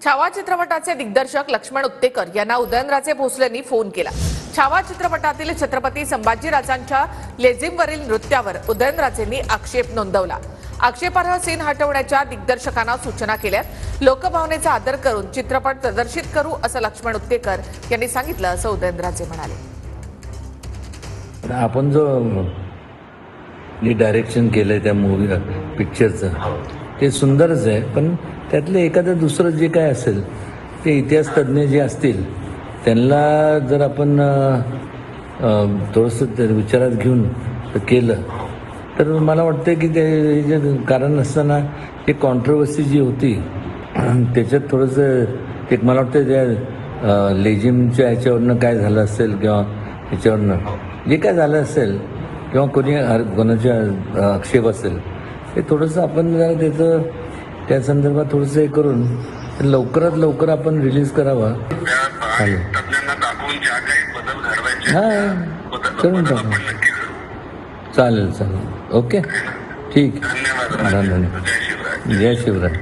छावा चित्रपटाचे दिग्दर्शक लक्ष्मण उत्तेकर यांना उदयनराजे भोसलेंनी फोन केला। छावा चित्रपटातील छत्रपती संभाजीराजांच्या लेझिमवरील नृत्यावर उदयनराजेंनी आक्षेप नोंदवला। आक्षेपार्ह सीन हटवण्याच्या दिग्दर्शकांना सूचना केल्यात। लोकभावनेचा आदर करून चित्रपट प्रदर्शित करू असं लक्ष्मण उत्तेकर यांनी सांगितलं असं उदयनराजे म्हणाले। आपण जो डायरेक्शन केलंय त्या मूवी पिक्चरचं ते सुंदरच आहे, पण त्यातलं एखादं दुसरं जे काय असेल ते इतिहास तज्ज्ञ जे असतील त्यांना जर आपण थोडंसं विचारात घेऊन केलं तर मला वाटतं की ते जे कारण असताना ते कॉन्ट्रोवर्सी जी होती त्याच्यात थोडंसं एक मला वाटतं त्या लेझिमच्या ह्याच्यावरनं काय झालं असेल किंवा ह्याच्यावरनं जे काय झालं असेल किंवा कोणाच्या आक्षेप असेल ते थोडंसं आपण जरा त्याचं त्या संदर्भात थोडंसं हे करून लवकरात लवकर आपण रिलीज करावा। हां, करून टाकू। चालेल चालेल, ओके, ठीक, धन्यवाद, जय शिवराय।